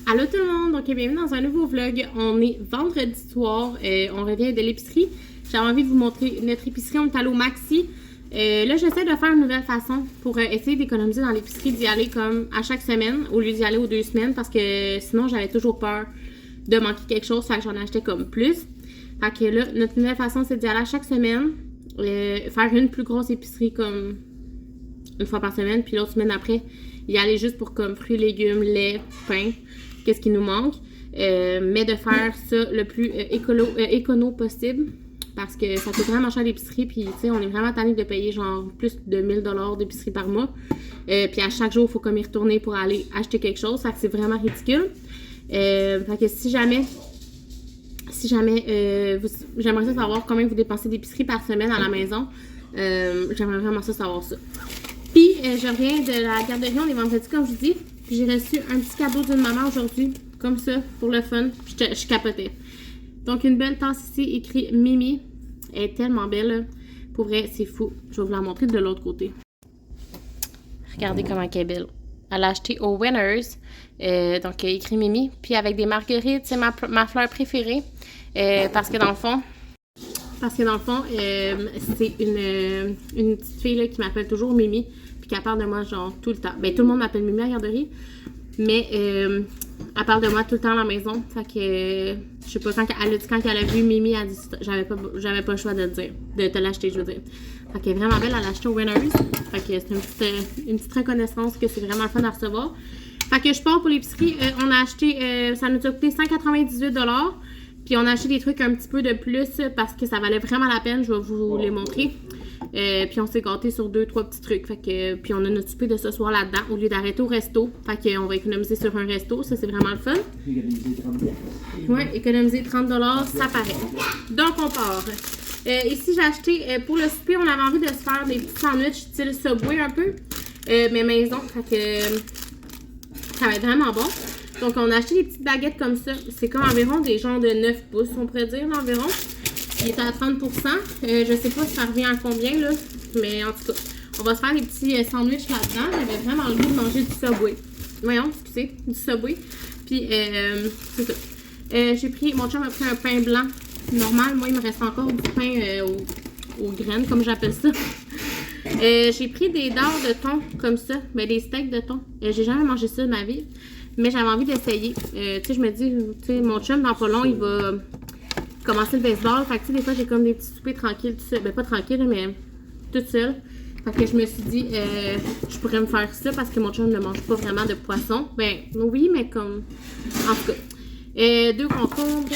Allô tout le monde, donc bienvenue dans un nouveau vlog. On est vendredi soir, on revient de l'épicerie. J'avais envie de vous montrer notre épicerie, on est allé au Maxi. Là j'essaie de faire une nouvelle façon pour essayer d'économiser dans l'épicerie, d'y aller comme à chaque semaine au lieu d'y aller aux 2 semaines parce que sinon j'avais toujours peur de manquer quelque chose, fait que j'en achetais comme plus. Fait que là, notre nouvelle façon c'est d'y aller à chaque semaine, faire une plus grosse épicerie comme une fois par semaine, puis l'autre semaine après, y aller juste pour comme fruits, légumes, lait, pain, qu'est-ce qui nous manque. Mais de faire ça le plus écono possible, parce que ça coûte vraiment cher l'épicerie, puis tu sais, on est vraiment tanné de payer genre plus de 1000 $ d'épicerie par mois. Puis à chaque jour, il faut comme y retourner pour aller acheter quelque chose, fait que c'est vraiment ridicule. Fait que si jamais j'aimerais ça savoir combien vous dépensez d'épicerie par semaine à la maison, j'aimerais vraiment ça savoir ça. Puis, je reviens de la garderie, on est vendredi, comme je vous dis. Puis, j'ai reçu un petit cadeau d'une maman aujourd'hui, comme ça, pour le fun. Puis, je capotais. Donc, une belle tasse ici, écrit Mimi. Elle est tellement belle, là. Pour vrai, c'est fou. Je vais vous la montrer de l'autre côté. Regardez comment elle est belle. Elle l'a acheté au Winners. Donc, écrit Mimi. Puis, avec des marguerites, c'est ma fleur préférée. Parce que dans le fond, c'est une petite fille là, qui m'appelle toujours Mimi, puis qui parle de moi genre tout le temps. Ben tout le monde m'appelle Mimi à la garderie, mais elle parle de moi tout le temps à la maison. Fait que je sais pas, quand elle a vu Mimi, elle a dit j'avais pas le choix de le dire, de te l'acheter, je veux dire. Fait qu'elle est vraiment belle, elle l'a acheté au Winners. Fait que c'est une petite reconnaissance que c'est vraiment le fun à recevoir. Fait que je pars pour l'épicerie. On a acheté, ça nous a coûté 198 $. Puis on a acheté des trucs un petit peu de plus parce que ça valait vraiment la peine. Je vais vous les montrer. Puis on s'est gâté sur 2-3 petits trucs. Fait que, puis on a notre souper de ce soir là-dedans au lieu d'arrêter au resto. Fait qu'on va économiser sur un resto. Ça, c'est vraiment le fun. Économiser 30 $. Oui, économiser 30 $, ça paraît. Donc on part. Ici, j'ai acheté pour le souper, on avait envie de se faire des petits sandwichs style Subway un peu. Mais maison. Fait que ça va être vraiment bon. Donc, on a acheté des petites baguettes comme ça. C'est comme environ des genres de 9 pouces, on pourrait dire, environ. Il est à 30 %. Je sais pas si ça revient à combien, là. Mais en tout cas, on va se faire des petits sandwichs là-dedans. J'avais vraiment le goût de manger du Subway. Voyons, excusez, du Subway. Puis, c'est ça. Mon chum a pris un pain blanc normal. Moi, il me reste encore du pain aux graines, comme j'appelle ça. J'ai pris des dards de thon, comme ça. Ben, des steaks de thon. J'ai jamais mangé ça de ma vie. Mais j'avais envie d'essayer. Tu sais, je me dis, tu sais, mon chum, dans pas long, il va commencer le baseball. Fait que, tu sais, des fois, j'ai comme des petits soupers tranquilles, tout seul. Ben, pas tranquille, mais toute seule. Fait que je me suis dit, je pourrais me faire ça parce que mon chum ne mange pas vraiment de poisson. Ben, oui, mais comme. En tout cas. 2 concombres.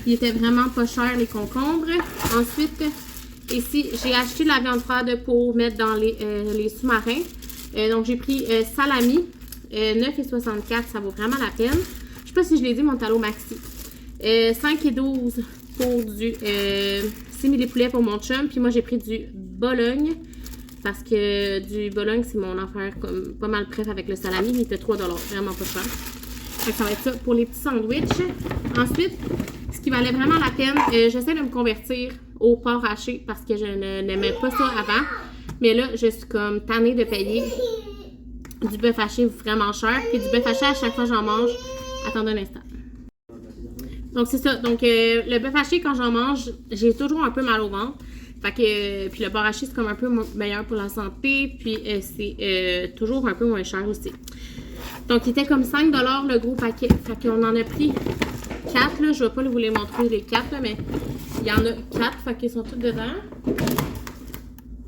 Ils étaient vraiment pas chers, les concombres. Ensuite, ici, j'ai acheté de la viande froide pour mettre dans les sous-marins. Donc, j'ai pris salami. 9,64 $, ça vaut vraiment la peine. Je sais pas si je l'ai dit, mon talon maxi. 5,12 $ pour du simili poulet pour mon chum. Puis moi, j'ai pris du Bologne. Parce que du Bologne, c'est mon affaire comme pas mal prêt avec le salami. Il était 3 $, vraiment pas cher. Donc, ça va être ça pour les petits sandwichs. Ensuite, ce qui valait vraiment la peine, j'essaie de me convertir au porc haché parce que je n'aimais pas ça avant. Mais là, je suis comme tannée de payer du bœuf haché vraiment cher. Puis du bœuf haché, à chaque fois que j'en mange. Attendez un instant. Donc, c'est ça. Donc, le bœuf haché, quand j'en mange, j'ai toujours un peu mal au ventre. Fait que, puis le porc haché, c'est comme un peu meilleur pour la santé. Puis, c'est toujours un peu moins cher aussi. Donc, il était comme 5 $ le gros paquet. Fait qu'on en a pris 4. Là. Je vais pas vous les montrer, les 4, là, mais il y en a 4. Fait qu'ils sont tous dedans. On a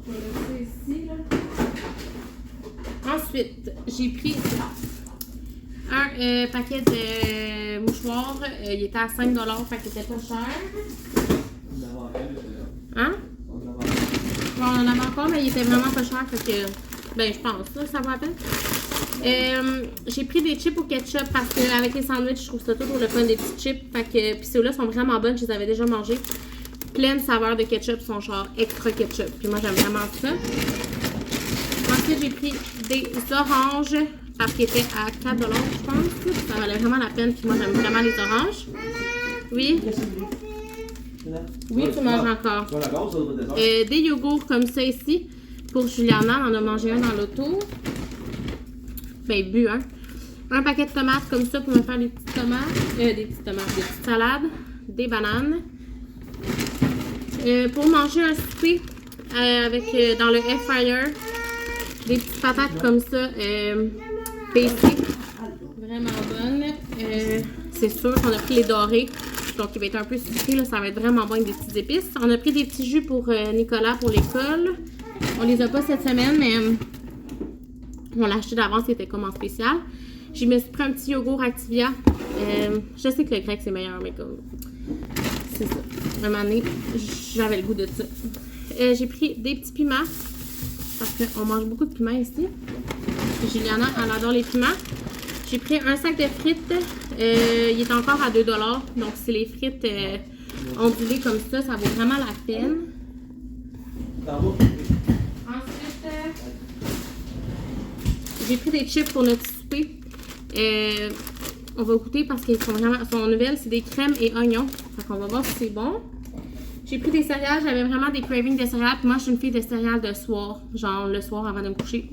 ça ici, là. Ensuite, j'ai pris un paquet de mouchoirs. Il était à 5 $, fait qu'il était pas cher. Hein? Bon, on en avait encore, mais il était vraiment pas cher. Fait que, ben, je pense, là, ça va à peine. J'ai pris des chips au ketchup parce qu'avec les sandwichs, je trouve ça toujours le fun des petits chips. Fait que, puis ceux-là sont vraiment bonnes, je les avais déjà mangés. Pleine saveur de ketchup, sont genre extra ketchup. Puis moi, j'aime vraiment ça. Ensuite, j'ai pris des oranges parce qu'ils étaient à 4 $, je pense. Ça valait vraiment la peine. Puis moi, j'aime vraiment les oranges. Oui. Oui, tu manges encore. Des yogourts comme ça ici. Pour Juliana, on en a mangé un dans l'auto. Ben, bu un. un paquet de tomates comme ça pour me faire des petites tomates. Des petites salades. Des bananes. Pour manger un souper avec dans le air fryer, des petites patates comme ça, basic, vraiment bonnes. C'est sûr qu'on a pris les dorés, donc il va être un peu sucré, là, ça va être vraiment bon avec des petites épices. On a pris des petits jus pour Nicolas pour l'école. On les a pas cette semaine, mais on l'a acheté d'avance, c'était comme en spécial. Je me suis pris un petit yogourt Activia. Je sais que le grec c'est meilleur, mais comme c'est ça. Un moment donné, j'avais le goût de ça. J'ai pris des petits piments, parce qu'on mange beaucoup de piments ici. Juliana, elle adore les piments. J'ai pris un sac de frites. Il est encore à 2 $. Donc, si les frites ondulées comme ça vaut vraiment la peine. Ensuite, j'ai pris des chips pour notre souper. On va goûter parce qu'ils sont nouvelles. C'est des crèmes et oignons. Fait qu'on va voir si c'est bon. J'ai pris des céréales. J'avais vraiment des cravings de céréales. Puis moi, je suis une fille de céréales de soir. Genre le soir avant de me coucher.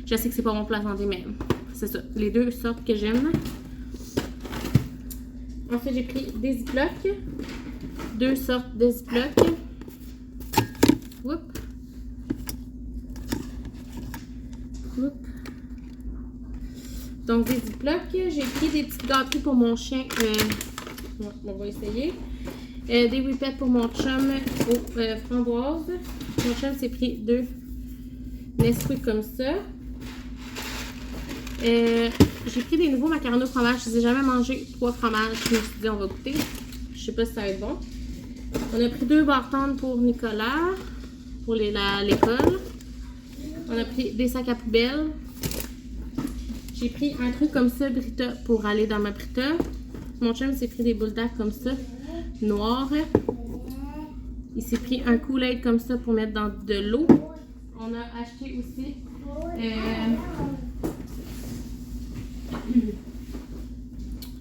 Je sais que c'est pas bon pour la santé, mais c'est ça. Les deux sortes que j'aime. Ensuite, j'ai pris des Ziploc. 2 sortes de Ziploc. Oups. Oups. Donc, des Ziploc. J'ai pris des petites gâteries pour mon chien. On va essayer. Des whippets pour mon chum aux framboises. Mon chum s'est pris 2 Nesquik comme ça. J'ai pris des nouveaux macarons au fromage. Je ne les ai jamais mangé 3 fromages. Je me suis dit, on va goûter. Je sais pas si ça va être bon. On a pris 2 bartons pour Nicolas, pour l'école. On a pris des sacs à poubelle. J'ai pris un truc comme ça, Brita, pour aller dans ma Brita. Mon chum s'est pris des boules d'air comme ça, noires. Il s'est pris un Kool-Aid comme ça pour mettre dans de l'eau. On a acheté aussi...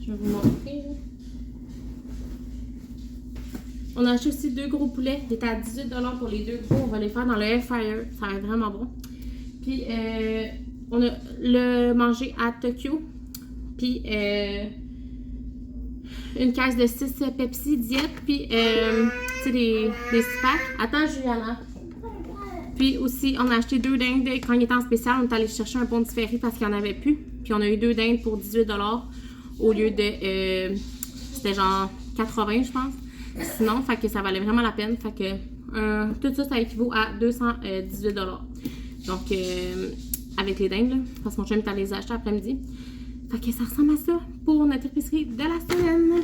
je vais vous montrer. On a acheté aussi 2 gros poulets. Il était à 18 $ pour les 2 gros. On va les faire dans le air fryer. Ça va être vraiment bon. Puis, on a le mangé à Tokyo. Puis, une caisse de 6 Pepsi diète. Puis, tu sais, des packs. Attends, Juliana. Puis aussi, on a acheté 2 dindes. Quand il était en spécial, on est allé chercher un pont de ferry parce qu'il n'y en avait plus. Puis, on a eu 2 dindes pour 18 $. Au lieu de... c'était genre 80, je pense. Sinon, fait que ça valait vraiment la peine. Fait que tout ça, ça équivaut à 218 $. Donc, avec les dindes, là, parce que mon chum est allé les acheter après-midi. Fait que ça ressemble à ça pour notre épicerie de la semaine.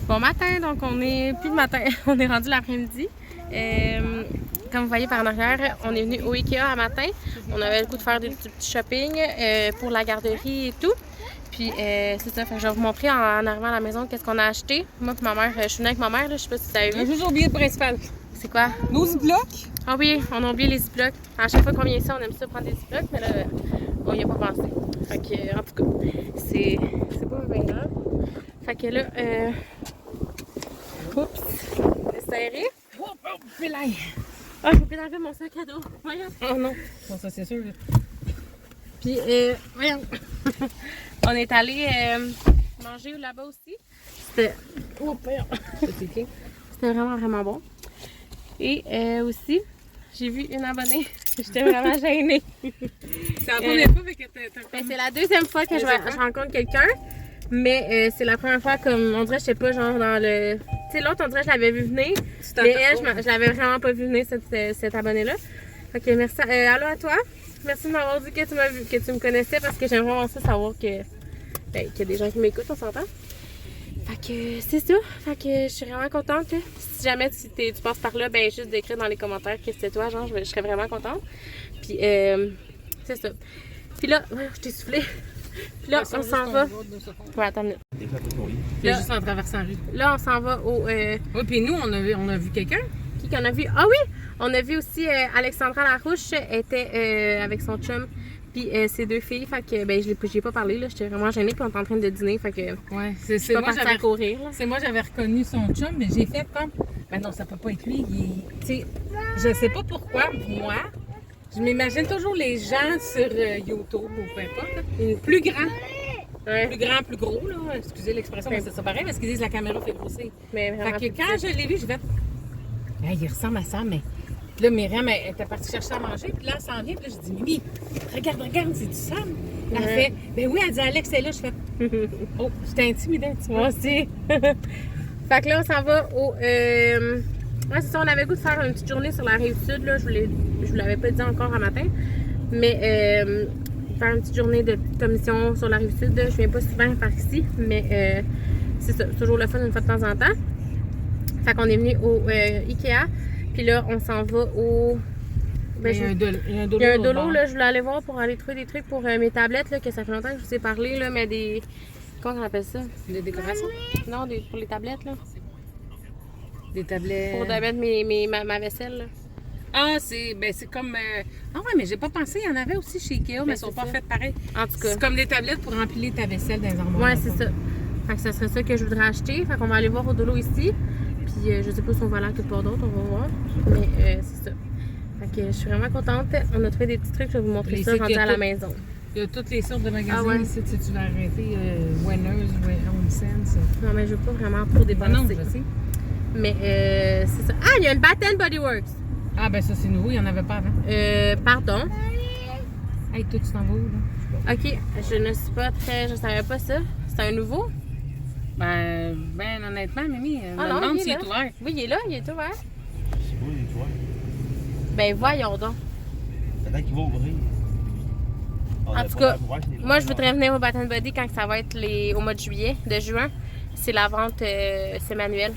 Bon matin, donc on est plus le matin, on est rendu l'après-midi. Comme vous voyez par en arrière, on est venu au Ikea un matin. On avait le goût de faire du petit shopping pour la garderie et tout. Puis c'est ça, fait que je vais vous montrer en arrivant à la maison qu'est-ce qu'on a acheté. Moi et ma mère, je suis venue avec ma mère, là, je sais pas si tu avais vu. On a juste oublié le principal. C'est quoi? Nos Ziploc. Ah oui, on a oublié les Ziploc. À chaque fois qu'on vient ici, on aime ça prendre des Ziploc, mais là, on n'y a pas pensé. Fait que, en tout cas, c'est pas bien grave. Fait que là, oups, c'est serré. Oh, pélaille. Ah, j'ai oublié d'enlever mon sac à dos. Voyons. Oh non. Bon, ça, c'est sûr. Puis, voyons. On est allé manger là-bas aussi. C'était... Oh, voyons. C'était vraiment, vraiment bon. Et aussi, j'ai vu une abonnée. J'étais vraiment gênée. C'est la première fois que t'as... C'est la deuxième fois que je rencontre quelqu'un. Mais c'est la première fois, comme on dirait, je sais pas, genre dans le... Tu sais, l'autre, on dirait que je l'avais vu venir. Mais elle, je l'avais vraiment pas vu venir, cette abonnée-là. Fait que merci. Allô à toi. Merci de m'avoir dit que tu m'as vu, que tu me connaissais parce que j'aimerais vraiment ça savoir que, ben, qu'il y a des gens qui m'écoutent, on s'entend. Fait que c'est ça. Fait que je suis vraiment contente. Là. Si jamais tu passes par là, ben juste d'écrire dans les commentaires que c'est toi, genre, je serais vraiment contente. Puis c'est ça. Puis là, je t'ai soufflé. Puis là, on s'en va. Ouais, attends une minute. Là, juste en traversant la rue. Là, on s'en va au. Oui, puis nous, on a vu quelqu'un. Qui qu'on a vu? Ah oui! On a vu aussi Alexandra Larouche était avec son chum. Puis ses deux filles. Fait que ben, j'ai pas parlé, là. J'étais vraiment gênée. Puis on est en train de dîner. Fait que. Ouais, je suis pas partie à courir. C'est moi, j'avais reconnu son chum, mais j'ai fait comme. Ben non, ça peut pas être lui. Tu sais, je sais pas pourquoi, moi. Je m'imagine toujours les gens sur YouTube ou peu importe, là, plus grands. Ouais. Plus grand, plus gros, là. Excusez l'expression, mais c'est ça pareil, parce qu'ils disent que la caméra fait grossir. Mais vraiment. Fait que quand je l'ai vu, je vais. Hey, il ressemble à ça, mais. Puis là, Myriam, elle était partie chercher à manger, puis là, elle s'en vient, puis là, je dis, Mimi, regarde, c'est du Sam. Elle fait, ben oui, elle dit, Alex est là. Je fais, oh, j'étais intimidée un petit peu. Moi aussi. Fait que là, on s'en va au. Ouais, c'est ça, on avait goût de faire une petite journée sur la rive sud, là. Je vous l'avais pas dit encore un matin. Mais faire une petite journée de commission sur la rive sud, je viens pas souvent par ici. Mais c'est ça, c'est toujours le fun une fois de temps en temps. Fait qu'on est venu au Ikea. Puis là, on s'en va au. Ben, il y a un dolo, là. Je voulais aller voir pour aller trouver des trucs pour mes tablettes, là, que ça fait longtemps que je vous ai parlé, là, mais des. Comment on appelle ça? Des décorations? Non, pour les tablettes, là. Des tablettes. Pour mettre ma vaisselle, là. Ah, c'est comme. Ah ouais, mais j'ai pas pensé, il y en avait aussi chez Ikea, mais elles sont pas faites pareil. En tout cas. C'est comme des tablettes pour empiler ta vaisselle dans les armoires. Ouais, c'est ça. Fait que ça serait ça que je voudrais acheter. Fait qu'on va aller voir au dolo ici. Puis je sais pas si on va aller à quelque part d'autre, on va voir. Mais c'est ça. Fait que je suis vraiment contente. On a trouvé des petits trucs, je vais vous montrer ça rendu à la maison. Il y a toutes les sortes de magasins Ah ouais. ici, si tu vas arrêter Winners, Home Sense. Non, mais je veux pas vraiment trop dépenser. Non, je sais. Mais c'est ça. Ah, il y a une Bath & Body Works. Ah, ben ça, c'est nouveau, il n'y en avait pas avant. Pardon. Hey, toi, tu t'en vas où, là? Ok, je ne suis pas très. Je savais pas ça. C'est un nouveau? Ben, honnêtement, Mimi, je me demande s'il est ouvert. Oui, il est là, il est ouvert. C'est quoi, il est ouvert? Ben, voyons donc. Peut-être qu'il va ouvrir. En tout cas, moi, je voudrais venir au Bath & Body quand ça va être au mois de juin. C'est la vente, c'est manuel.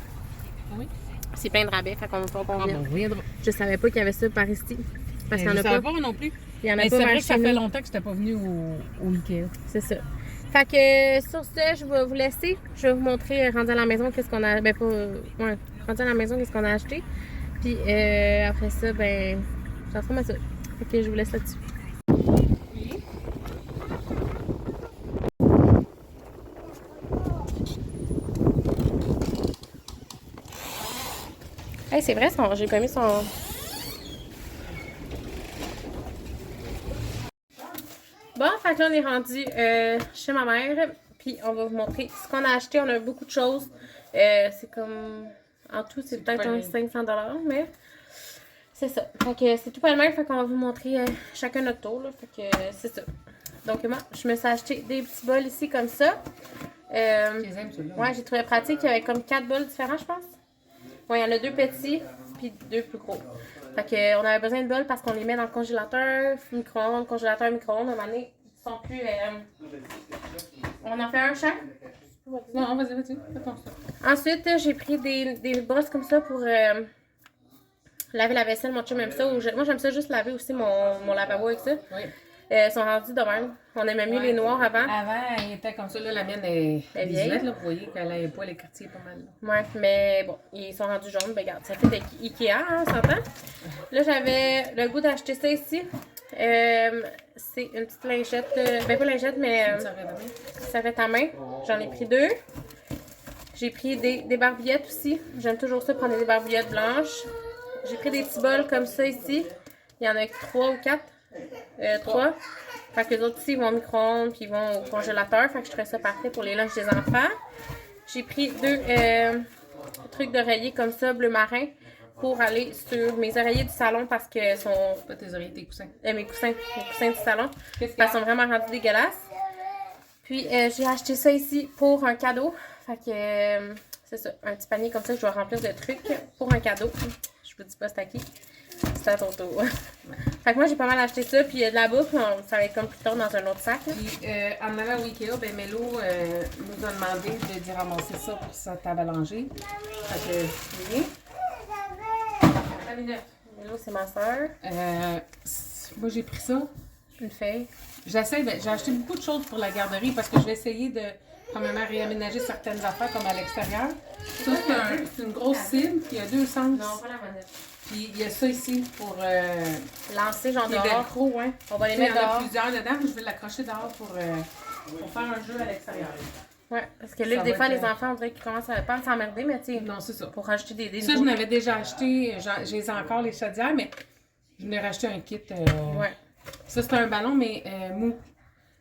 Oui. C'est plein de rabais, fait qu'on va pas Ah, bon, on viendra. Je savais pas qu'il y avait ça par ici. Parce qu'il y en a pas. Je savais pas non plus. Il y en a Mais pas c'est mal vrai que ça chez fait nous. longtemps que je n'étais pas venue au Ikea. C'est ça. Fait que sur ce, je vais vous laisser. Je vais vous montrer rendu à la maison qu'est-ce qu'on a. Ben pas. Ouais, rendu à la maison qu'est-ce qu'on a acheté. Puis après ça, ben. Ça ressemble à ça. Fait que je vous laisse là-dessus. Hey, c'est vrai, j'ai pas mis son. Bon, fait que là, on est rendu chez ma mère. Puis, on va vous montrer ce qu'on a acheté. On a beaucoup de choses. C'est comme. En tout, c'est peut-être un 500 $, mais. C'est ça. Fait que c'est tout pas le même. Fait qu'on va vous montrer chacun notre tour. Là. Fait que c'est ça. Donc, moi, je me suis acheté des petits bols ici comme ça. Ouais, j'ai trouvé pratique. Il y avait comme 4 bols différents, je pense. Ouais, il y en a 2 petits, puis 2 plus gros. Fait que, on avait besoin de bols parce qu'on les met dans le congélateur, micro-ondes, congélateur, micro-ondes. À un moment donné, ils sont plus. On en fait un chaque. Non, vas-y. Attends. Ensuite, j'ai pris des brosses comme ça pour laver la vaisselle. Mon chum aime ça. Moi, j'aime ça juste laver aussi mon lavabo avec ça. Oui. Ils sont rendus de même. On aimait mieux les noirs avant. Avant, il était comme ça. Là, la mienne est vieille. visuelle. Là, vous voyez qu'elle a pas les quartiers pas mal. Là. Ouais, mais bon, ils sont rendus jaunes. Ben, regarde, ça fait Ikea, hein, on s'entend. Là, j'avais le goût d'acheter ça ici. C'est une petite lingette. Ben, pas lingette, mais ça fait à main. J'en ai pris 2. J'ai pris des barbouillettes aussi. J'aime toujours ça, prendre des barbouillettes blanches. J'ai pris des petits bols comme ça ici. Il y en a 3 ou 4. 3. Fait que les autres ici, ils vont au micro-ondes puis ils vont au congélateur. Fait que je trouvais ça parfait pour les lunchs des enfants. J'ai pris 2 trucs d'oreiller comme ça, bleu marin, pour aller sur mes oreillers du salon parce que sont. Pas tes oreillers, tes coussins. Mes coussins du salon. Parce qu'ils sont vraiment rendus dégueulasses. Puis j'ai acheté ça ici pour un cadeau. Fait que c'est ça, un petit panier comme ça que je dois remplir de trucs pour un cadeau. Je vous dis pas c'est à qui. C'est à ton tour. Fait que moi, j'ai pas mal acheté ça, puis il y a de la bouffe, ça va être comme plus tard dans un autre sac. Là. Puis, en allant au Ikea, ben Mélo nous a demandé d'y ramasser ça pour sa table à langer. Fait que, oui. Mélo, c'est ma soeur. Moi, j'ai pris ça. Une feuille. J'ai acheté beaucoup de choses pour la garderie parce que je vais essayer de, premièrement, réaménager certaines affaires comme à l'extérieur. Ça, c'est une grosse cible qui a 2 sens. Non, pas la manette. Puis il y a ça ici pour Lancer, genre les dehors. velcro, ouais. On va les Il y en mettre a dehors. plusieurs dedans, mais je vais l'accrocher dehors pour faire un jeu à l'extérieur. Ouais, parce que là, Ça des va fois, être, les enfants, on dirait qu'ils commencent à pas à s'emmerder, mais tu sais, Non, c'est ça. pour rajouter des Ça, je n'avais déjà acheté, j'ai encore les chaudières, mais je n'ai racheté un kit. Ouais. Ça, c'est un ballon, mais mou.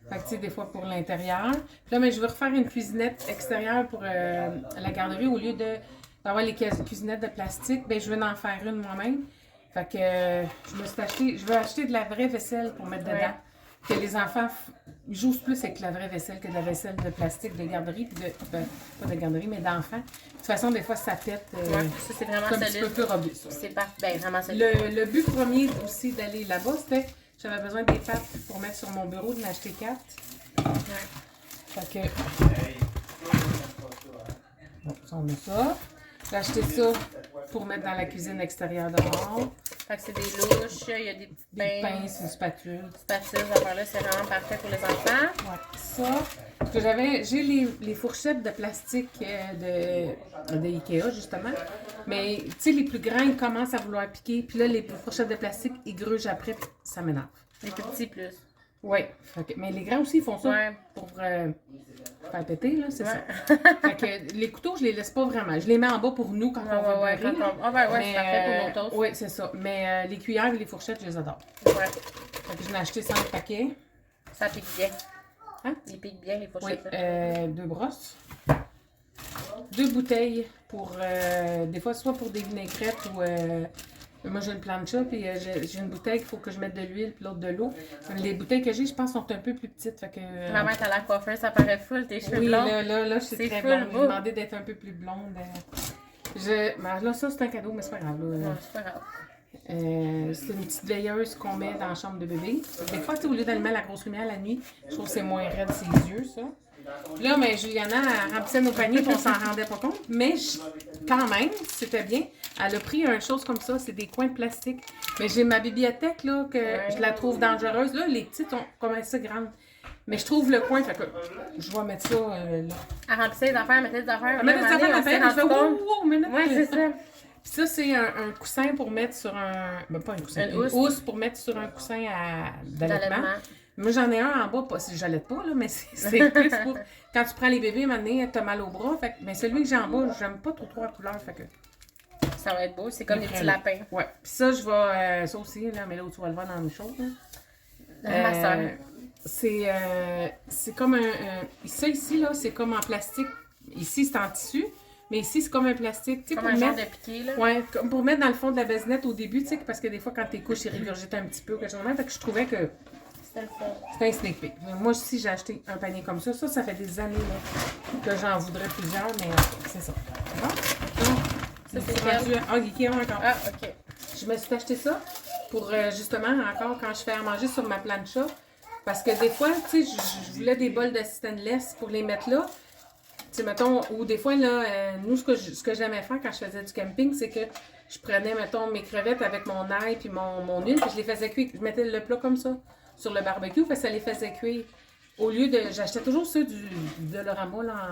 Fait que, tu sais, des fois pour l'intérieur. Puis là, mais je veux refaire une cuisinette extérieure pour la garderie. Au lieu d'avoir les cuisinettes de plastique, ben je veux en faire une moi-même. Fait que je veux acheter de la vraie vaisselle pour mettre dedans. Que les enfants jouent plus avec la vraie vaisselle que de la vaisselle de plastique de garderie. Puis pas de garderie, mais d'enfants. De toute façon, des fois, ça pète. Ouais, ça, c'est vraiment c'est un petit peu solide. plus robuste. C'est ben, vraiment solide. Le but premier aussi d'aller là-bas, c'était j'avais besoin des pattes pour mettre sur mon bureau, de m'acheter 4. Ouais. Fait que. Bon, ça, on a ça. J'ai acheté ça pour mettre dans la cuisine extérieure dehors. Fait que c'est des louches, il y a des petites Des pinces, pinces, une spatule. spatules, ces affaires-là, c'est vraiment parfait pour les enfants. Ouais, ça. Parce que j'ai les fourchettes de plastique de Ikea, justement. Mais, tu sais, les plus grands, ils commencent à vouloir piquer. Puis là, les fourchettes de plastique, ils grugent après, puis ça m'énerve. Les plus petits plus. Oui. Mais les grands aussi, ils font ça Ouais. pour faire péter, là, c'est Ouais. ça. Fait que les couteaux, je les laisse pas vraiment. Je les mets en bas pour nous quand on veut Ouais, beurrer, là. Ah, ben ouais, Mais, c'est parfait pour nos toasts. oui, c'est ça. Mais les cuillères et les fourchettes, je les adore. Ouais. Fait que j'en ai acheté 5 paquets. Ça pique bien. Hein? Ils piquent bien, les Oui, fourchettes. 2 brosses. 2 bouteilles pour, des fois, soit pour des vinaigrettes ou... moi, j'ai une plancha, puis j'ai une bouteille qu'il faut que je mette de l'huile, puis l'autre de l'eau. Les bouteilles que j'ai, je pense, sont un peu plus petites. Fait que, Maman, t'as la coiffeuse, ça paraît full, tes cheveux oui, blonds. là, je suis C'est très full blonde. beau. J'ai demandé d'être un peu plus blonde. Ben, là, ça, c'est un cadeau, mais c'est pas grave. Là. Ouais, c'est pas grave. C'est une petite veilleuse qu'on met dans la chambre de bébé. Des fois, tu sais, au lieu d'allumer la grosse lumière la nuit, je trouve que c'est moins raide ses yeux, ça. Là, mais Juliana elle remplissait nos paniers et on s'en rendait pas compte. Mais quand même, c'était bien. Elle a pris une chose comme ça, c'est des coins de plastique. Mais j'ai ma bibliothèque, là, que je la trouve dangereuse. Là, les petites sont comme assez grandes. Mais je trouve le coin, fait que je vais mettre ça là. Elle remplissait les affaires, mettait des affaires. Elle met des affaires à faire, je fais wow, minute. Ouais, c'est ça. Puis ça, c'est un coussin pour mettre sur un... Ben, pas un coussin, une housse pour mettre sur un coussin d'allaitement. Moi, j'en ai un en bas, pas si j'allaite pas, là, mais c'est plus pour... Quand tu prends les bébés, maintenant, t'as mal au bras. Fait que, mais celui que j'ai en bas, j'aime pas trop la couleur, fait que... Ça va être beau, c'est comme des petits lapins. Ouais. Puis ça, je vais... ça aussi, là, mais là, tu vas le voir dans mes choses, Ma soeur. C'est comme un... ça, ici, là, c'est comme en plastique. Ici, c'est en tissu. Mais ici, c'est comme un plastique, tu sais, Comme pour un mettre... genre de piqué, là. Ouais, comme pour mettre dans le fond de la basinette au début, tu sais, parce que des fois, quand t'es couches, ils régurgitent un petit peu ou quelque chose de même. Fait que je trouvais que C'était le fun. c'était un sneak peek. Moi aussi, j'ai acheté un panier comme ça. Ça fait des années là, que j'en voudrais plusieurs, mais c'est ça. Bon? Ça, c'est rendu... Ah, Ikea encore. Ah, ok. Je me suis acheté ça pour, justement, encore quand je fais à manger sur ma plancha. Parce que des fois, tu sais, je voulais des bols de stainless pour les mettre là. Tu sais, mettons, ou des fois, là, nous, ce que j'aimais faire quand je faisais du camping, c'est que je prenais, mettons, mes crevettes avec mon ail puis mon huile, puis je les faisais cuire. Je mettais le plat comme ça sur le barbecue, parce que ça les faisait cuire. Au lieu de... J'achetais toujours ceux de Lorama là,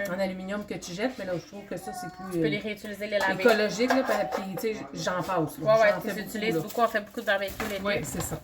en aluminium que tu jettes, mais là, je trouve que ça, c'est plus... Tu peux les réutiliser, les laver. écologique, là, puis, tu sais, j'en passe. Ouais, tu les utilises beaucoup. On fait beaucoup de barbecue l'été. Oui, c'est ça.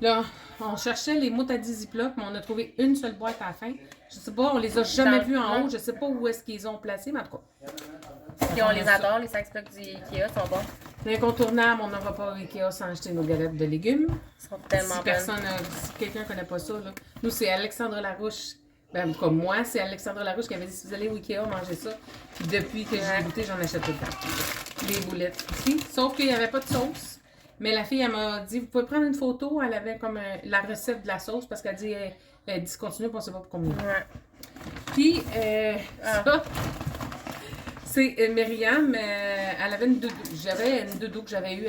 Là, on cherchait les moutes à 10 Ziploc, mais on a trouvé une seule boîte à la fin. Je sais pas, on les a jamais vus en haut. Je sais pas où est-ce qu'ils ont placé, mais en tout cas. Puis on les adore, les sacs Ziploc du Ikea sont bons. L'incontournable, on n'aura pas au Ikea sans acheter nos galettes de légumes. Ils sont tellement Si quelqu'un ne connaît pas ça, là. Nous, c'est Alexandre Larouche. Ben, comme moi, c'est Alexandre Larouche qui avait dit si vous allez au Ikea, mangez ça. Puis depuis que j'ai goûté, j'en achète tout le temps. Les boulettes aussi. Sauf qu'il n'y avait pas de sauce. Mais la fille, elle m'a dit, vous pouvez prendre une photo. Elle avait comme la recette de la sauce parce qu'elle dit, elle discontinue, puis on ne sait pas pour combien. Ouais. Puis, ça, c'est Myriam, elle avait une doudou. J'avais une doudou que j'avais eue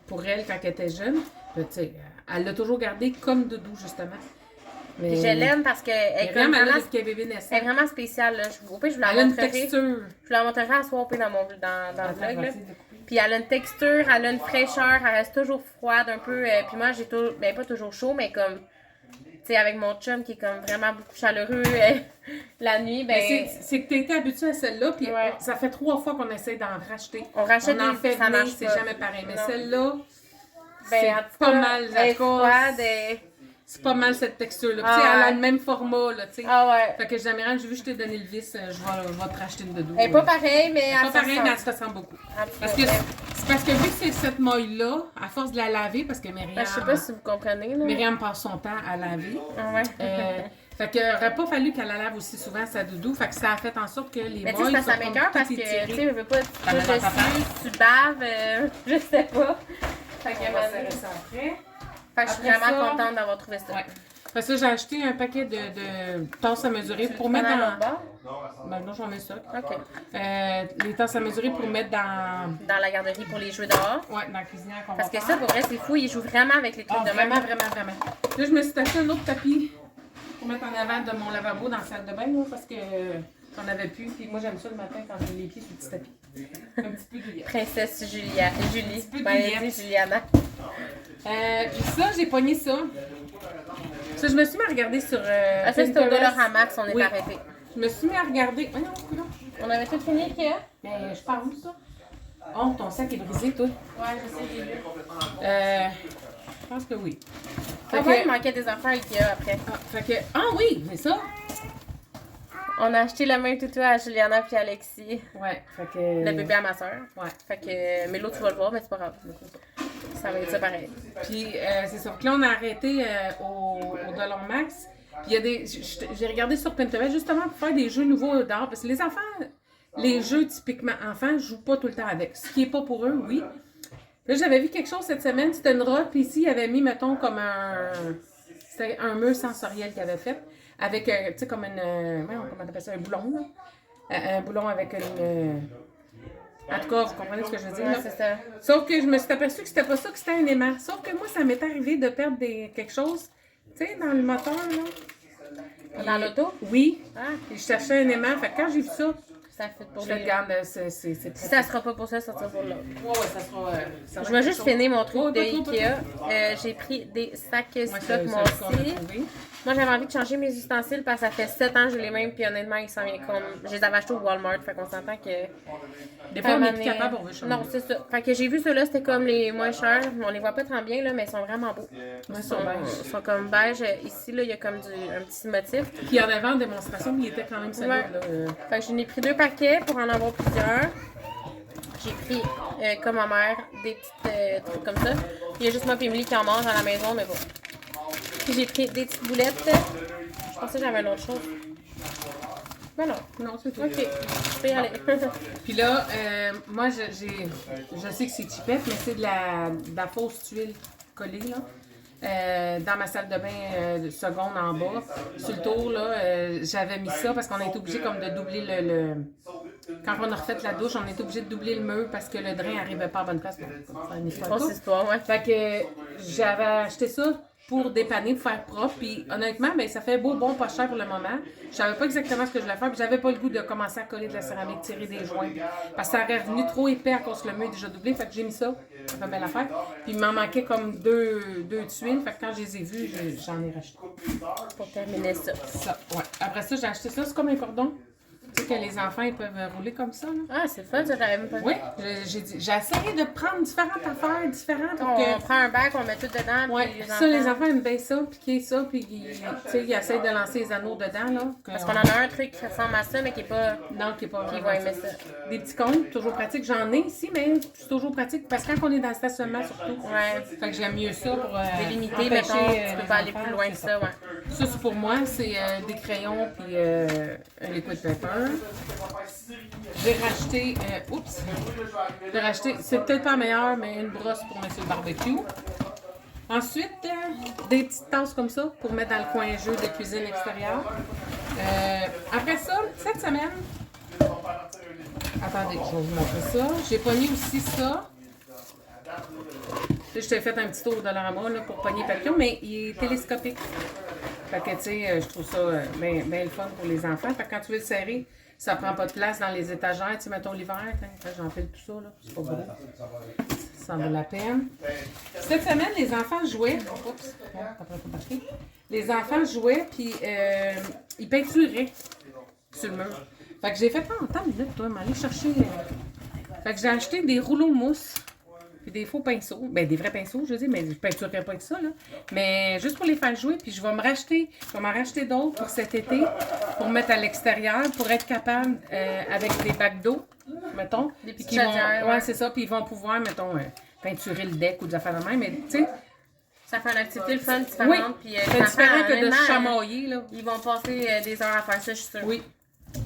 pour elle quand elle était jeune. Là, tu sais, elle l'a toujours gardé comme doudou, justement. Mais Je l'aime parce qu'elle est vraiment, vraiment, depuis qu'elle est bébé naissant. elle est vraiment spéciale. Là. Au pire, je vous la Elle a une montrerai. texture. Je vous la montrerai à soir dans le vlog. Là. Attends, Puis elle a une texture, elle a une fraîcheur, elle reste toujours froide un peu. Puis moi, j'ai toujours, ben pas toujours chaud, mais comme, tu sais, avec mon chum qui est comme vraiment beaucoup chaleureux la nuit, ben. Mais c'est que tu étais habitué à celle-là, puis Ouais. ça fait 3 fois qu'on essaie d'en racheter. On rachète en des- fait ça venir, marche c'est pas. jamais pareil. Mais Non. celle-là, Ben, c'est en tout pas cas, mal. elle est froide. C'est pas mal cette texture-là. Ah Tu sais, elle a ouais. le même format, là, tu sais. Ah ouais. Fait que j'aimerais, j'ai vu que je t'ai donné le vis, je vais te racheter une de douce. Elle est pas pareille, mais elle Pas pareil, se mais ressemble. elle se ressemble beaucoup. En tout Parce cas, que c'est parce que vu que c'est cette maille-là, à force de la laver, parce que Myriam, ben, je sais pas si vous comprenez, là. Myriam passe son temps à laver. Ah ouais. Fait qu'il aurait pas fallu qu'elle la lave aussi souvent sa doudou. Fait que ça a fait en sorte que les Mais tu sais, mailles ça sont comme m'écoeure parce que, toutes tu sais, étirées. je veux pas, Ça met dans ta tu baves, je sais pas. Fait que, On va serrer ça après. fait que je suis Après vraiment ça- contente d'avoir trouvé ça. Ouais. Après ça, j'ai acheté un paquet de tasses à mesurer pour mettre Pendant dans... l'autre bord? Ben non, j'en mets ça. OK. Les tasses à mesurer pour mettre dans... Dans la garderie pour les jouets dehors. Ouais, dans la cuisinière qu'on Parce va que faire. ça, pour vrai, c'est fou. Ils jouent vraiment avec les trucs Ah, de même. vraiment. Là, je me suis acheté un autre tapis pour mettre en avant de mon lavabo dans la salle de bain, là, parce que j'en avais plus. Puis moi, j'aime ça le matin quand j'ai les pieds sur le petit tapis. Un petit peu douillet. Princesse Julie. peu de Ben, elle douillette. dit Juliana. Puis ça, j'ai pogné ça. Ça, je me suis mis à regarder sur. Ah, ça, c'était au Pinterest. Dollaramax, on est Oui. arrêté. Je me suis mis à regarder. Oh non, coudonc. On avait tout fini, Ikea? Mais je parle où ça? Oh, ton sac est brisé, toi. Ouais, je sais, j'ai vu. Je pense que oui. Ah Fait ouais, que- il manquait des affaires Ikea après. oui, mais ça. On a acheté le même toutou à Juliana puis Alexis. Ouais, fait que. Le bébé à ma soeur. Ouais. Fait que, mais l'autre, tu vas le voir, mais c'est pas grave. Ça va être ça pareil. Puis c'est sûr que là, on a arrêté au Dollar Max. Puis il y a des. J'ai regardé sur Pinterest justement pour faire des jeux nouveaux dehors. Parce que les enfants, les jeux typiquement enfants, jouent pas tout le temps avec. Ce qui est pas pour eux, oui. Là, j'avais vu quelque chose cette semaine, c'était une robe. Puis ici, il avait mis, mettons, comme un. C'était un mur sensoriel qu'il avait fait. Avec, tu sais, comme une. Comment on appelle ça? Un boulon, là. Un boulon avec une. En tout cas, vous comprenez ce que je veux dire? Ouais, là? c'est ça. Sauf que je me suis aperçue que c'était pas ça, que c'était un aimant. Sauf que moi, ça m'est arrivé de perdre quelque chose, tu sais, dans le moteur, là. Dans l'auto? Oui. Ah, Et je cherchais un aimant. Fait que quand j'ai vu ça, ça fait pour je fais les... regarde, c'est Si pratique. ça sera pas pour ça, ça sera pour l'autre. Ouais, ça sera. Ça Je va vais juste finir mon truc Oh, de pas trop, Ikea. J'ai pris des sacs Moi, stock, moi aussi. Moi, j'avais envie de changer mes ustensiles parce que ça fait 7 ans que je les mêmes, puis honnêtement, ils s'en viennent comme. Je les avais achetés au Walmart, fait qu'on s'entend que. Des fois, on n'est plus Année- capable, on veut changer. Non, c'est ça. Fait que j'ai vu ceux-là, c'était comme les moins chers. On les voit pas tant bien, là, mais ils sont vraiment beaux. Ils sont beige. Ils sont comme beige. Ici, là, il y a comme un petit motif. Puis il y en avait en démonstration, mais il était quand même solide, Ouais. là. Fait que j'en ai pris 2 paquets pour en avoir plusieurs. J'ai pris, comme ma mère, des petits trucs comme ça. Il y a juste moi et Emily qui en mangent à la maison, mais bon. Puis j'ai pris des petites boulettes. Je pensais que j'avais une autre chose. Mais non. Non, c'est tout. Ok, je peux y aller. Puis là, moi, je sais que c'est chipette, mais c'est de la fausse tuile collée, là. Dans ma salle de bain seconde en bas. Sur le tour, là, j'avais mis ça parce qu'on a été obligé comme de doubler le... Quand on a refait la douche, on a été obligé de doubler le mur parce que le drain n'arrivait pas à bonne place. Bon, ça n'est pas le Grosse cas. histoire, ouais. Fait que j'avais acheté ça pour dépanner, pour faire propre. Puis honnêtement, ben, ça fait beau, bon, pas cher pour le moment. Je savais pas exactement ce que je voulais faire. Puis j'avais pas le goût de commencer à coller de la céramique, tirer des joints. Parce que ça aurait revenu trop épais à cause que le mur est déjà doublé. Fait que j'ai mis ça. Ça fait belle affaire. Puis il m'en manquait comme deux tuiles. Fait que quand je les ai vues, j'en ai racheté. Pour terminer ça. Ça, ouais. Après ça, j'ai acheté ça. C'est comme un cordon. Tu sais que les enfants, ils peuvent rouler comme ça, là. Ah, c'est le fun, ça, j'avais même pas vu. Oui, j'ai essayé de prendre différentes affaires, différentes pour On que... prend un bac, on met tout dedans. Ouais, puis ça, les enfants aiment bien ça, piquer ça, puis tu sais, ils essayent de lancer les anneaux dedans, là. Parce qu'on en a un truc qui ressemble à ça, mais qui est pas. Non, qui est pas Qui vraiment va aimer ça. ça. Des petits comptes, toujours pratique. J'en ai ici, mais c'est toujours pratique, parce que quand on est dans le stationnement, surtout. Ouais. Fait que j'aime mieux ça pour Délimité, empêcher, mettons, tu les peux pas aller enfants, plus loin que c'est ça, ouais. Ça, c'est pour moi, c'est des crayons, puis un liquid paper. J'ai racheté, c'est peut-être pas meilleur, mais une brosse pour mettre sur le barbecue. Ensuite, des petites tasses comme ça pour mettre dans le coin jeu de cuisine extérieure. Après ça, cette semaine, attendez, je vais vous montrer ça. J'ai pogné aussi ça. Je t'ai fait un petit tour de Dollarama là, pour pogner papillon, mais il est télescopique. Fait que, tu sais, je trouve ça bien le fun pour les enfants. Fait que quand tu veux le serrer, ça prend pas de place dans les étagères. Tu sais, mettons l'hiver, j'enfile tout ça, là. C'est pas gros. Ça vaut la peine. Cette semaine, les enfants jouaient. Oups, après, pas marqué. Les enfants jouaient, puis ils peinturaient sur le mur. Fait que j'ai fait, attends une minute, toi, m'aller chercher. Fait que j'ai acheté des rouleaux mousse. Puis des faux pinceaux. Ben, des vrais pinceaux, je veux dire, mais je ne peinturerai pas avec ça, là. Mais juste pour les faire jouer, puis je vais m'en racheter d'autres pour cet été, pour mettre à l'extérieur, pour être capable, avec des bacs d'eau, mettons. Des petits chaudières. Ouais, c'est ça. Puis ils vont pouvoir, mettons, peinturer le deck ou des affaires de même. Mais, tu sais. Ça fait une activité le fun différente. Oui, puis c'est différent que de chamailler, là. Ils vont passer des heures à faire ça, je suis sûre. Oui.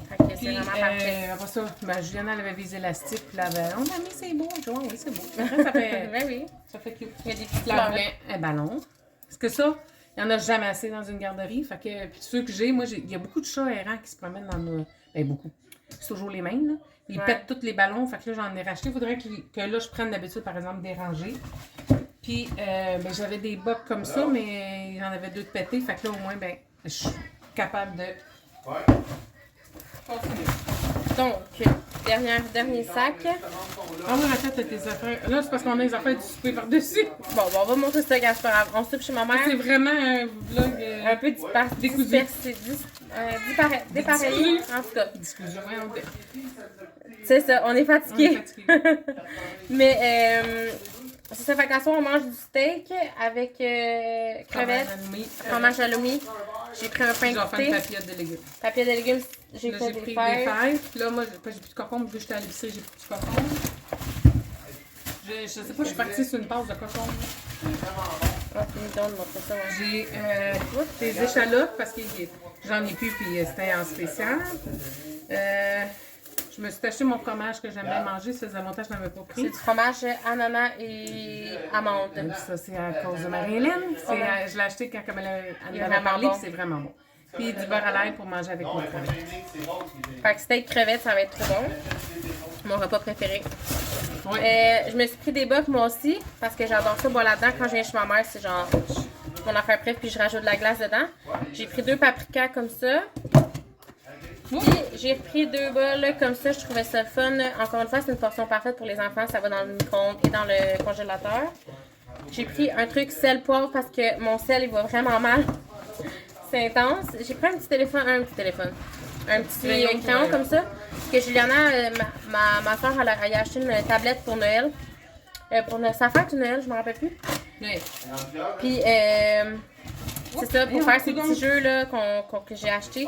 Fait que c'est vraiment parfait. Après ça, Juliana, elle avait visé l'élastique, puis là, on a mis, c'est beau. Je vois, oui, c'est beau. Après, ça fait, Ben oui. ça fait cute. Il y a des petites Là, fleurs. un ballon. Parce que ça, il n'y en a jamais assez dans une garderie. Fait que, puis ceux que j'ai, moi, il y a beaucoup de chats errants qui se promènent dans nos. Ben, beaucoup. C'est toujours les mêmes, là. Ils pètent tous les ballons. Fait que là, j'en ai racheté. Il faudrait que là, je prenne l'habitude, par exemple, des rangées. Puis, ben, j'avais des bocs comme ça, mais j'en avais deux de pétés. Fait que là, au moins, ben, je suis capable de. Continuer. Donc, dernier sac. Ah oui, en fait, t'as tes affaires. Là, c'est parce qu'on a les affaires du souper par-dessus. Bon, on va montrer ça, gars, c'est pas grave. On soupe chez ma mère. C'est vraiment un vlog. Un peu décousu. Dépareillé, en tout cas. Excusez, C'est ça, on est fatigué. fatigué. Mais, c'est ça, fait qu'à soir, on mange du steak avec crevettes, fromage halloumi. J'ai pris un pain Je vais faire une de papillote de légumes. papier de légumes, j'ai Là, fait j'ai des pris des fèves. fèves. Puis là, moi, j'ai plus de concombre. Vu que j'étais à l'épicerie, j'ai plus de concombre. Je sais pas, je suis partie sur une pause de concombre. Ah, tu me donnes, montrer ça, ouais. J'ai des échalotes parce que j'en ai plus, puis c'était en spécial. Je me suis acheté mon fromage que j'aimais manger. Ça faisait longtemps que je n'avais pas C'est pris. du fromage ananas et amande. Puis ça, c'est à cause de Marie-Hélène. Je l'ai acheté quand elle m'avait parlé, puis c'est vraiment bon. Puis du beurre à l'ail pour manger avec mon fromage. Fait que steak crevettes, ça va être trop bon. Mon repas préféré. Ouais. Je me suis pris des bocs moi aussi, parce que j'adore ça boire là-dedans. Quand je viens chez ma mère, c'est genre mon affaire préf, puis je rajoute de la glace dedans. J'ai pris 2 paprikas comme ça. Puis j'ai repris 2 bols comme ça, je trouvais ça fun. Encore une fois, c'est une portion parfaite pour les enfants, ça va dans le micro-ondes et dans le congélateur. J'ai pris un truc sel poivre parce que mon sel il va vraiment mal. C'est intense. J'ai pris un petit téléphone, un petit crayon comme ça. Parce que Juliana, ma soeur, elle a acheté une tablette pour Noël. Pour sa fête de Noël, je me rappelle plus. Oui. Puis c'est ça, pour faire ces petits jeux là, que j'ai achetés.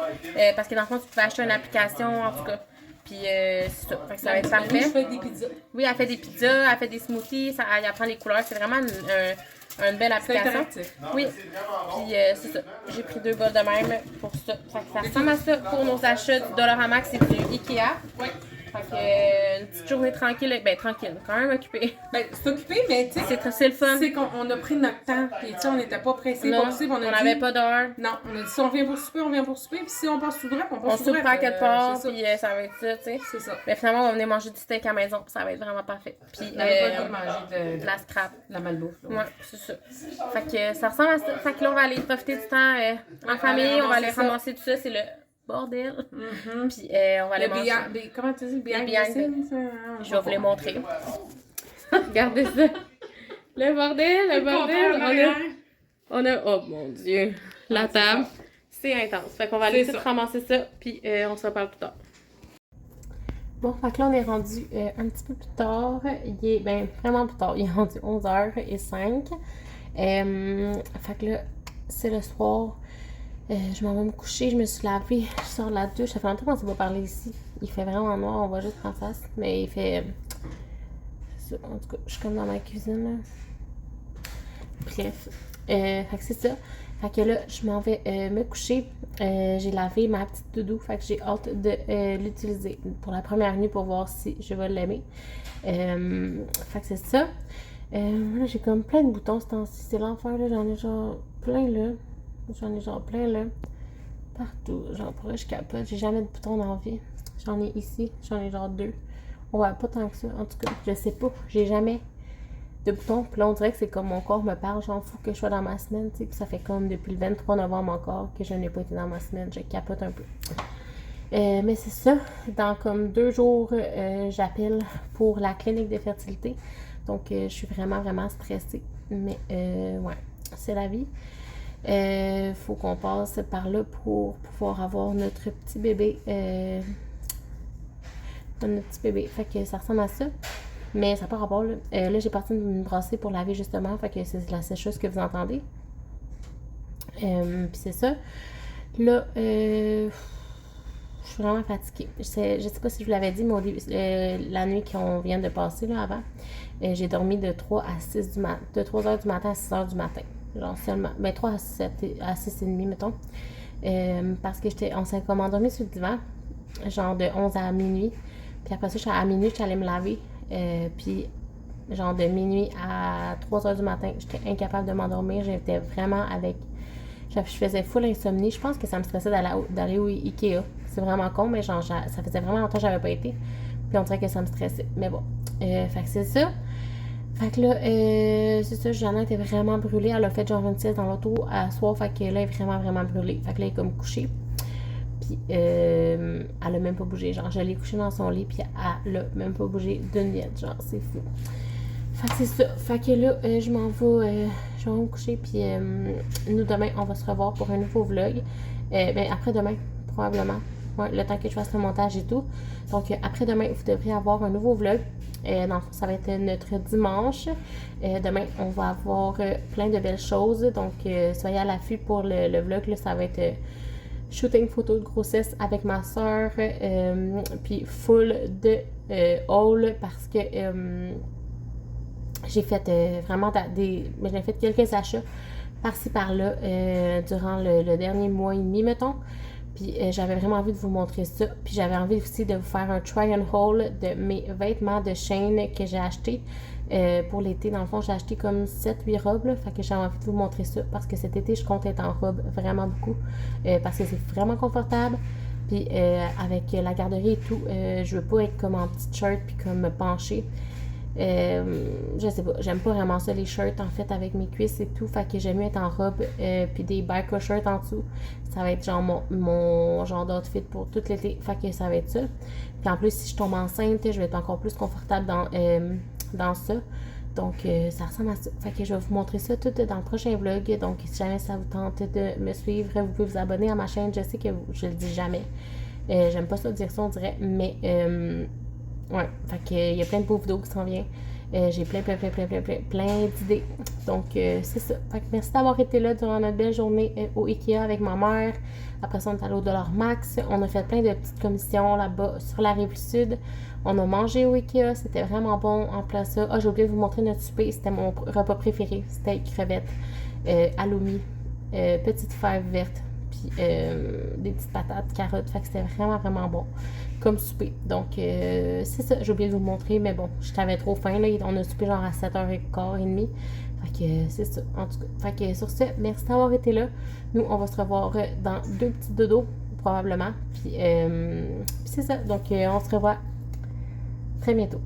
Parce que dans le fond, tu pouvais acheter une application, en tout cas. Puis c'est ça, fait que ça va être parfait. Je fais des pizzas. Oui, elle fait des pizzas, elle fait des smoothies, elle apprend les couleurs. C'est vraiment une belle C'est application. interactif. Oui. Puis c'est ça. J'ai pris 2 bols de même pour ça. Fait que ça ressemble à ça pour nos achats du Dollarama, c'est du Ikea. Oui. Fait que une petite journée tranquille, ben tranquille, quand même occupée. Ben, c'est occupé, mais tu sais, C'est le fun. c'est qu'on a pris notre temps. Puis tu sais, on n'était pas pressés, Non, pas poussés, puis on n'avait pas d'heure. Non, on a dit si on vient pour souper, on vient pour souper. Puis si on passe sous drap, on passe On sous soupe drap. pas à quelque part, C'est ça. puis ça va être ça, tu sais. C'est ça. Mais finalement, on va venir manger du steak à la maison, ça va être vraiment parfait. Puis On n'avait pas le goût de manger de la scrap. de la malbouffe. là. Ouais, c'est ça. Fait que ça ressemble à ça. Fait que là, on va aller profiter du temps en famille, on va aller ramasser tout ça, c'est le bordel. Puis on va aller manger. Comment tu dis? Behind behind the scenes, ça? Je vais vous les montrer. Regardez ça. Le bordel, on a, oh mon Dieu, la table. C'est intense. Fait qu'on va aller tout ramasser ça, puis on se reparle plus tard. Bon, fait que là, on est rendu un petit peu plus tard. Il est, vraiment plus tard. Il est rendu 11h05. Fait que là, c'est le soir. Je m'en vais me coucher, je me suis lavée, je sors de la douche. Ça fait longtemps qu'on ne s'est pas parlé ici. Il fait vraiment noir, on voit juste en face. Mais il fait. C'est ça, en tout cas, je suis comme dans ma cuisine. Là. Bref. Fait que c'est ça. Fait que là, je m'en vais me coucher. J'ai lavé ma petite doudou. Fait que j'ai hâte de l'utiliser pour la première nuit pour voir si je vais l'aimer. Fait que c'est ça. Là, j'ai comme plein de boutons ce temps-ci. C'est l'enfer, là. J'en ai genre plein là. Partout. Genre, pour vrai, je capote. J'ai jamais de boutons dans la vie. J'en ai ici. J'en ai genre 2. On voit pas tant que ça. En tout cas, je sais pas. J'ai jamais de boutons. Puis là, on dirait que c'est comme mon corps me parle, genre, faut que je sois dans ma semaine, tu sais. Puis ça fait comme depuis le 23 novembre encore que je n'ai pas été dans ma semaine. Je capote un peu. Mais c'est ça. Dans comme 2 jours, j'appelle pour la clinique de fertilité. Donc, je suis vraiment, vraiment stressée. Mais, ouais, c'est la vie. Faut qu'on passe par là pour pouvoir avoir notre petit bébé. Notre petit bébé. Fait que ça ressemble à ça. Mais ça n'a pas rapport, là. Là, j'ai parti de me brasser pour laver, justement. Fait que c'est la sécheuse que vous entendez. Puis c'est ça. Là, je suis vraiment fatiguée. Je sais pas si je vous l'avais dit, mais au début, la nuit qu'on vient de passer, là, avant, j'ai dormi de 3 à 6 du matin. De 3 heures du matin à 6 heures du matin. Genre seulement. Mais 3 à 7, à 6 et demi, mettons. Parce que on s'est comme endormi sur le divan. Genre de 11 à minuit. Puis après ça, à minuit, je suis allée me laver. Puis, genre de minuit à 3 heures du matin, j'étais incapable de m'endormir. J'étais vraiment avec... Je faisais full insomnie. Je pense que ça me stressait d'aller au Ikea. C'est vraiment con, mais genre, ça faisait vraiment longtemps que j'avais pas été. Puis on dirait que ça me stressait. Mais bon, fait que c'est ça. Fait que là, c'est ça, Jeanne était vraiment brûlée. Elle a fait genre une sieste dans l'auto à soir. Fait que là, elle est vraiment, vraiment brûlée. Fait que là, elle est comme couchée. Puis, elle a même pas bougé. Genre, je l'ai couchée dans son lit, puis elle a même pas bougé d'une miette. Genre, c'est fou. Fait que c'est ça. Fait que là, je m'en vais me coucher, puis nous, demain, on va se revoir pour un nouveau vlog. Ben, après-demain, probablement. Ouais, le temps que je fasse le montage et tout. Donc, après-demain, vous devriez avoir un nouveau vlog. Dans le fond, ça va être notre dimanche. Demain, on va avoir plein de belles choses. Donc, soyez à l'affût pour le vlog. Là, ça va être shooting photo de grossesse avec ma soeur. Puis, full de haul parce que j'ai fait vraiment j'ai fait quelques achats par-ci par-là durant le dernier mois et demi, mettons. Puis j'avais vraiment envie de vous montrer ça. Puis j'avais envie aussi de vous faire un try and haul de mes vêtements de Shein que j'ai acheté pour l'été. Dans le fond, j'ai acheté comme 7-8 robes. Là, fait que j'ai envie de vous montrer ça parce que cet été, je compte être en robe vraiment beaucoup. Parce que c'est vraiment confortable. Puis avec la garderie et tout, je veux pas être comme en petite shirt puis comme me pencher. Je sais pas, j'aime pas vraiment ça les shirts en fait avec mes cuisses et tout, fait que j'aime mieux être en robe puis des biker shirts en dessous. Ça va être genre mon genre d'outfit pour tout l'été, fait que ça va être ça. Puis en plus si je tombe enceinte, je vais être encore plus confortable dans ça. Donc ça ressemble à ça. Fait que je vais vous montrer ça tout dans le prochain vlog. Donc si jamais ça vous tente de me suivre, vous pouvez vous abonner à ma chaîne. Je sais que je le dis jamais. J'aime pas ça dire ça on dirait, mais ouais, fait que il y a plein de beaux vidéos qui s'en viennent. J'ai plein d'idées. Donc, c'est ça. Fait que merci d'avoir été là durant notre belle journée au Ikea avec ma mère. Après ça, on est allé au Dollar Max. On a fait plein de petites commissions là-bas sur la Rive-Sud. On a mangé au Ikea. C'était vraiment bon en place ça. Ah, j'ai oublié de vous montrer notre souper. C'était mon repas préféré. Steak, crevettes, halloumi, petites fèves vertes, puis des petites patates, carottes. Fait que c'était vraiment, vraiment bon comme souper. Donc, c'est ça. J'ai oublié de vous le montrer, mais bon, j'avais trop faim, là. On a soupé genre à 7h15. Fait que c'est ça, en tout cas. Fait que sur ce, merci d'avoir été là. Nous, on va se revoir dans 2 petits dodos, probablement. Puis c'est ça. Donc, on se revoit très bientôt.